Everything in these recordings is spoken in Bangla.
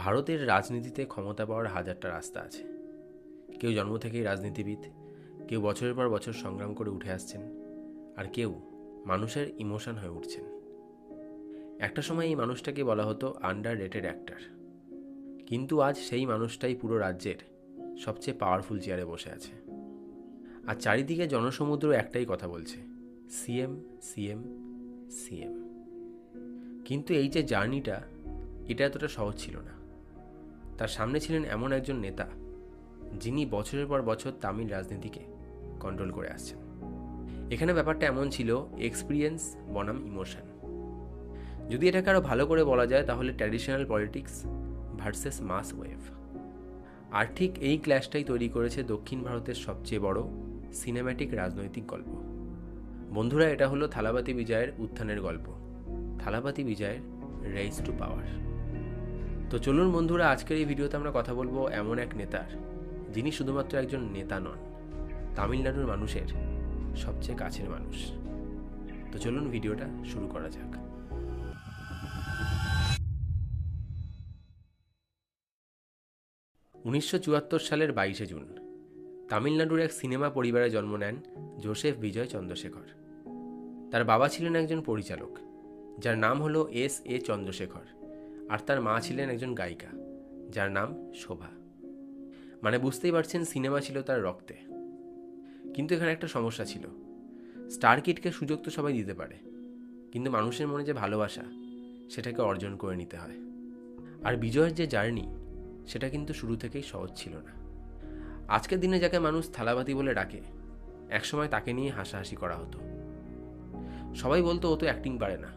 ভারতের রাজনীতিতে ক্ষমতা পাওয়ার হাজারটা রাস্তা আছে। কেউ জন্ম থেকেই রাজনীতিবিদ, কেউ বছরের পর বছর সংগ্রাম করে উঠে আসছেন, আর কেউ মানুষের ইমোশন হয়ে উঠছেন। একটা সময় এই মানুষটাকে বলা হতো আন্ডার রেটেড অ্যাক্টর, কিন্তু আজ সেই মানুষটাই পুরো রাজ্যের সবচেয়ে পাওয়ারফুল চেয়ারে বসে আছে। আর চারিদিকে জনসমুদ্র একটাই কথা বলছে, সিএম সিএম সিএম। কিন্তু এই যে জার্নিটা, এটা এতটা সহজ ছিল না। তার সামনে ছিলেন এমন একজন নেতা যিনি বছরের পর বছর তামিল রাজনীতিকে কন্ট্রোল করে আসছেন। এখানে ব্যাপারটা এমন ছিল, এক্সপিরিয়েন্স বনাম ইমোশন। যদি এটাকে আরও ভালো করে বলা যায় তাহলে ট্র্যাডিশনাল পলিটিক্স ভার্সেস মাস ওয়েভ। আর ঠিক এই ক্ল্যাশটাই তৈরি করেছে দক্ষিণ ভারতের সবচেয়ে বড় সিনেম্যাটিক রাজনৈতিক গল্প। বন্ধুরা, এটা হলো থালাপাতি বিজয়ের উত্থানের গল্প, থালাপাতি বিজয়ের রেইজ টু পাওয়ার। তো চলুন বন্ধুরা, আজকের এই ভিডিওতে আমরা কথা বলবো এমন এক নেতার যিনি শুধুমাত্র একজন নেতা নন, তামিলনাড়ুর মানুষের সবচেয়ে কাছের মানুষ। তো চলুন ভিডিওটা শুরু করা যাক। উনিশশো সালের 22 জুন তামিলনাড়ুর এক সিনেমা পরিবারে জন্ম নেন জোসেফ বিজয় চন্দ্রশেখর। তার বাবা ছিলেন একজন পরিচালক যার নাম হলো S.A. চন্দ্রশেখর, আর তার মা ছিলেন একজন গায়িকা যার নাম শোভা। মানে বুঝতেই পারছেন, সিনেমা ছিল তার রক্তে। কিন্তু এখানে একটা সমস্যা ছিল, স্টার কিডকে সুযোগ তো সবাই দিতে পারে, কিন্তু মানুষের মনে যে ভালোবাসা সেটাকে অর্জন করে নিতে হয়। আর বিজয়ের যে জার্নি, সেটা কিন্তু শুরু থেকেই সহজ ছিল না। আজকের দিনে যাকে মানুষ থালাপাতি বলে ডাকে, একসময় তাকে নিয়ে হাসাহাসি করা হতো। সবাই বলতো ও তো অ্যাক্টিং পারে না,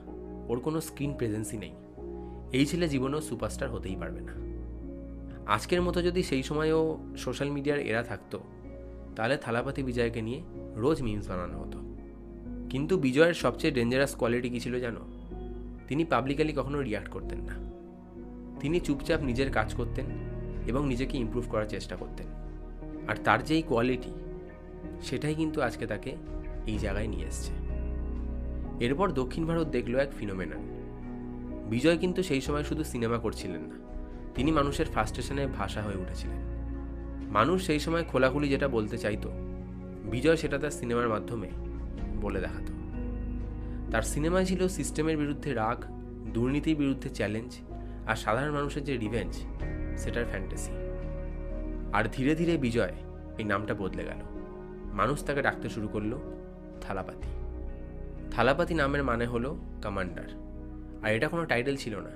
ওর কোনো স্ক্রিন প্রেজেন্সই নেই, এই ছেলে জীবনেও সুপারস্টার হতেই পারবে না। আজকের মতো যদি সেই সময়ও সোশ্যাল মিডিয়ার এরা থাকতো, তাহলে থালাপাতি বিজয়কে নিয়ে রোজ মিমস বানানো হতো। কিন্তু বিজয়ের সবচেয়ে ডেঞ্জারাস কোয়ালিটি কী ছিল জানো? তিনি পাবলিকালি কখনো রিয়াক্ট করতেন না। তিনি চুপচাপ নিজের কাজ করতেন এবং নিজেকে ইমপ্রুভ করার চেষ্টা করতেন। আর তার যেই কোয়ালিটি, সেটাই কিন্তু আজকে তাকে এই জায়গায় নিয়ে এসছে। এরপর দক্ষিণ ভারত দেখলো এক ফিনোমেনন। বিজয় কিন্তু সেই সময় শুধু সিনেমা করছিলেন না, তিনি মানুষের ফ্রাস্ট্রেশনে ভাষা হয়ে উঠেছিলেন। মানুষ সেই সময় খোলাখুলি যেটা বলতে চাইতো, বিজয় সেটা তার সিনেমার মাধ্যমে বলে দেখাতো। তার সিনেমায় ছিল সিস্টেমের বিরুদ্ধে রাগ, দুর্নীতির বিরুদ্ধে চ্যালেঞ্জ, আর সাধারণ মানুষের যে রিভেঞ্জ, সেটার ফ্যান্টাসি। আর ধীরে ধীরে বিজয় এই নামটা বদলে গেল। মানুষ তাকে ডাকতে শুরু করলো থালাপাতি। থালাপাতি নামের মানে হলো কমান্ডার। আর এটা কোনো টাইটেল ছিল না,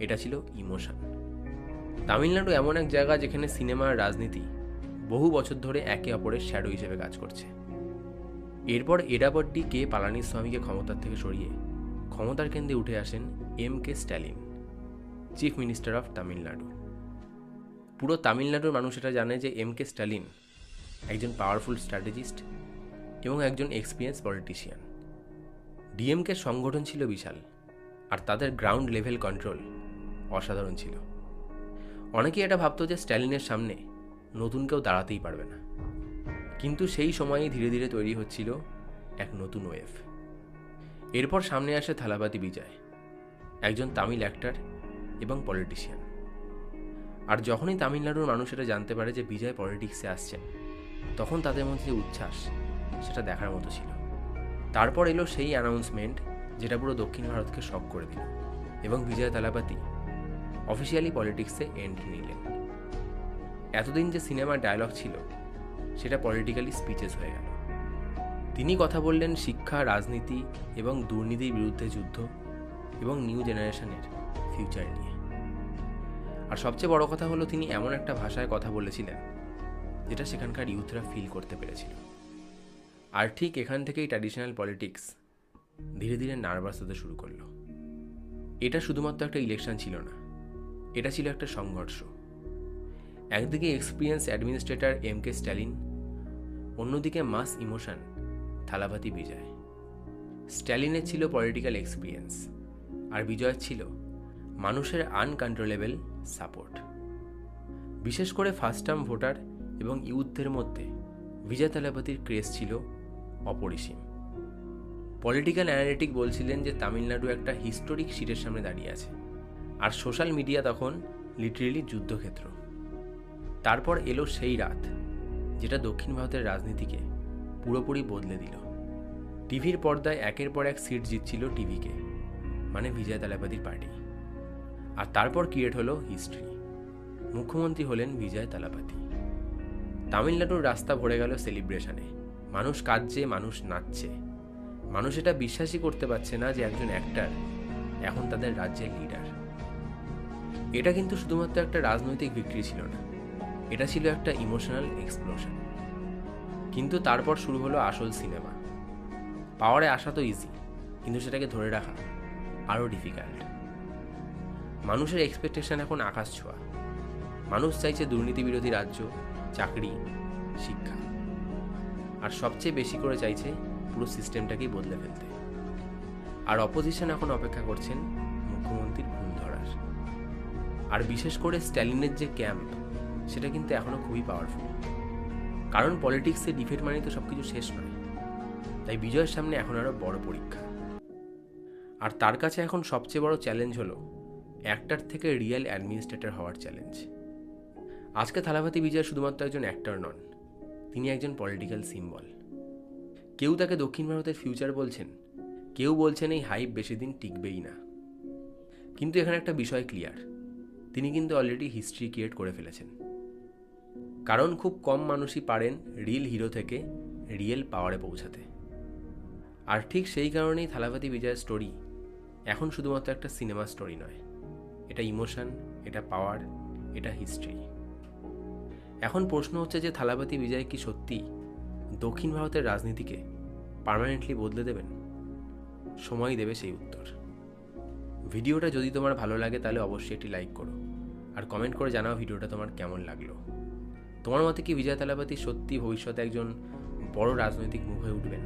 এটা ছিল ইমোশন। তামিলনাড়ু এমন এক জায়গা যেখানে সিনেমা আর রাজনীতি বহু বছর ধরে একে অপরের শ্যাডো হিসেবে কাজ করছে। এরপর এডাপট্টি কে পালানিস্বামীকে ক্ষমতার থেকে সরিয়ে ক্ষমতার কেন্দ্রে উঠে আসেন M.K. Stalin, chief minister of Tamil Nadu. পুরো তামিলনাড়ুর মানুষ এটা জানে যে M.K. স্ট্যালিন একজন পাওয়ারফুল স্ট্র্যাটেজিস্ট এবং একজন এক্সপিরিয়েন্স পলিটিশিয়ান। DMK সংগঠন ছিল বিশাল, আর তাদের গ্রাউন্ড লেভেল কন্ট্রোল অসাধারণ ছিল। অনেকেই এটা ভাবতো যে স্ট্যালিনের সামনে নতুন কেউ দাঁড়াতেই পারবে না। কিন্তু সেই সময়েই ধীরে ধীরে তৈরি হচ্ছিল এক নতুন ওয়েভ। এরপর সামনে আসে থালাপাতি বিজয়, একজন তামিল অ্যাক্টর এবং পলিটিশিয়ান। আর যখনই তামিলনাড়ুর মানুষ এটা জানতে পারে যে বিজয় পলিটিক্সে আসছেন, তখন তাদের মধ্যে যে উচ্ছ্বাস, সেটা দেখার মতো ছিল। তারপর এলো সেই অ্যানাউন্সমেন্ট যেটা পুরো দক্ষিণ ভারতকে শক করে দিল, এবং বিজয় থালাপাতি অফিসিয়ালি পলিটিক্সে এন্ট্রি নিলেন। এতদিন যে সিনেমার ডায়লগ ছিল, সেটা পলিটিক্যালি স্পিচেস হয়ে গেল। তিনি কথা বললেন শিক্ষা, রাজনীতি এবং দুর্নীতির বিরুদ্ধে যুদ্ধ, এবং নিউ জেনারেশনের ফিউচার নিয়ে। আর সবচেয়ে বড় কথা হলো, তিনি এমন একটা ভাষায় কথা বলেছিলেন যেটা সেখানকার ইউথরা ফিল করতে পেরেছিল। আর ঠিক এখান থেকেই ট্র্যাডিশনাল পলিটিক্স ধীরে ধীরে নার্ভাস হতে শুরু করলো। এটা শুধুমাত্র একটা ইলেকশন ছিল না, এটা ছিল একটা সংঘর্ষ। একদিকে এক্সপিরিয়েন্স অ্যাডমিনিস্ট্রেটর M.K. স্ট্যালিন, অন্যদিকে মাস ইমোশন থালাপাতি বিজয়। স্ট্যালিনের ছিল পলিটিক্যাল এক্সপিরিয়েন্স, আর বিজয়ের ছিল মানুষের আনকন্ট্রোলেবল সাপোর্ট। বিশেষ করে ফার্স্ট টার্ম ভোটার এবং ইউথদের মধ্যে বিজয় থালাপাতির ক্রেজ ছিল অপরিসীম। পলিটিক্যাল অ্যানালিটিক বলছিলেন যে তামিলনাড়ু একটা হিস্টোরিক সিটের সামনে দাঁড়িয়ে আছে, আর সোশ্যাল মিডিয়া তখন লিটারেলি যুদ্ধক্ষেত্র। তারপর এলো সেই রাত যেটা দক্ষিণ ভারতের রাজনীতিকে পুরোপুরি বদলে দিল। টিভির পর্দায় একের পর এক সিট জিতছিল টিভিকে, মানে বিজয় তালাপতির পার্টি। আর তারপর ক্রিয়েট হলো হিস্ট্রি। মুখ্যমন্ত্রী হলেন বিজয় তালাপতি। তামিলনাড়ুর রাস্তা ভরে গেল সেলিব্রেশনে। মানুষ কাঁদছে, মানুষ নাচছে। মানুষ এটা বিশ্বাসই করতে পারছে না যে একজন অ্যাক্টর এখন তাদের রাজ্যের লিডার। এটা কিন্তু শুধুমাত্র একটা রাজনৈতিক বিক্রি ছিল না, এটা ছিল একটা ইমোশনাল এক্সপ্লোশন। কিন্তু তারপর শুরু হলো আসল সিনেমা। পাওয়ারে আসা তো ইজি, কিন্তু সেটাকে ধরে রাখা আরও ডিফিকাল্ট। মানুষের এক্সপেকটেশন এখন আকাশ ছোঁয়া। মানুষ চাইছে দুর্নীতি বিরোধী রাজ্য, চাকরি, শিক্ষা, আর সবচেয়ে বেশি করে চাইছে পুরো সিস্টেমটাকেই বদলে ফেলতে। আর অপোজিশন এখন অপেক্ষা করছেন মুখ্যমন্ত্রীর ভুল ধরার। আর বিশেষ করে স্ট্যালিনের যে ক্যাম্প, সেটা কিন্তু এখনও খুবই পাওয়ারফুল। কারণ পলিটিক্সে ডিফেট মানে তো সব কিছু শেষ নয়। তাই বিজয়ের সামনে এখন আরও বড় পরীক্ষা। আর তার কাছে এখন সবচেয়ে বড় চ্যালেঞ্জ হলো অ্যাক্টর থেকে রিয়েল অ্যাডমিনিস্ট্রেটর হওয়ার চ্যালেঞ্জ। আজকে থালাপতি বিজয় শুধুমাত্র একজন অ্যাক্টর নন, তিনি একজন পলিটিক্যাল সিম্বল। কেউ তাকে দক্ষিণ ভারতের ফিউচার বলছেন, কেউ বলছেন এই হাইপ বেশি দিন টিকবেই না। কিন্তু এখানে একটা বিষয় ক্লিয়ার, তিনি কিন্তু অলরেডি হিস্ট্রি ক্রিয়েট করে ফেলেছেন। কারণ খুব কম মানুষই পারেন রিয়েল হিরো থেকে রিয়েল পাওয়ারে পৌঁছাতে। আর ঠিক সেই কারণেই থালাপতি বিজয়ের স্টোরি এখন শুধুমাত্র একটা সিনেমা স্টোরি নয়, এটা ইমোশন, এটা পাওয়ার, এটা হিস্ট্রি। এখন প্রশ্ন হচ্ছে যে থালাপতি বিজয় কি সত্যি দক্ষিণ ভারতের রাজনীতিকে পার্মানেন্টলি বদলে দেবেন? সময় দেবে সেই উত্তর। ভিডিওটা যদি তোমার ভালো লাগে তাহলে অবশ্যই একটি লাইক করো, আর কমেন্ট করে জানাও ভিডিওটা তোমার কেমন লাগলো। তোমার মতে কি বিজয় থালাপতি সত্যি ভবিষ্যতে একজন বড় রাজনৈতিক মুখ হয়ে উঠবেন?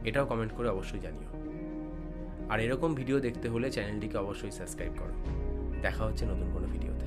এটাও কমেন্ট করে অবশ্যই জানিও। আর এরকম ভিডিও দেখতে হলে চ্যানেলটিকে অবশ্যই সাবস্ক্রাইব করো। দেখা হচ্ছে নতুন কোনো ভিডিওতে।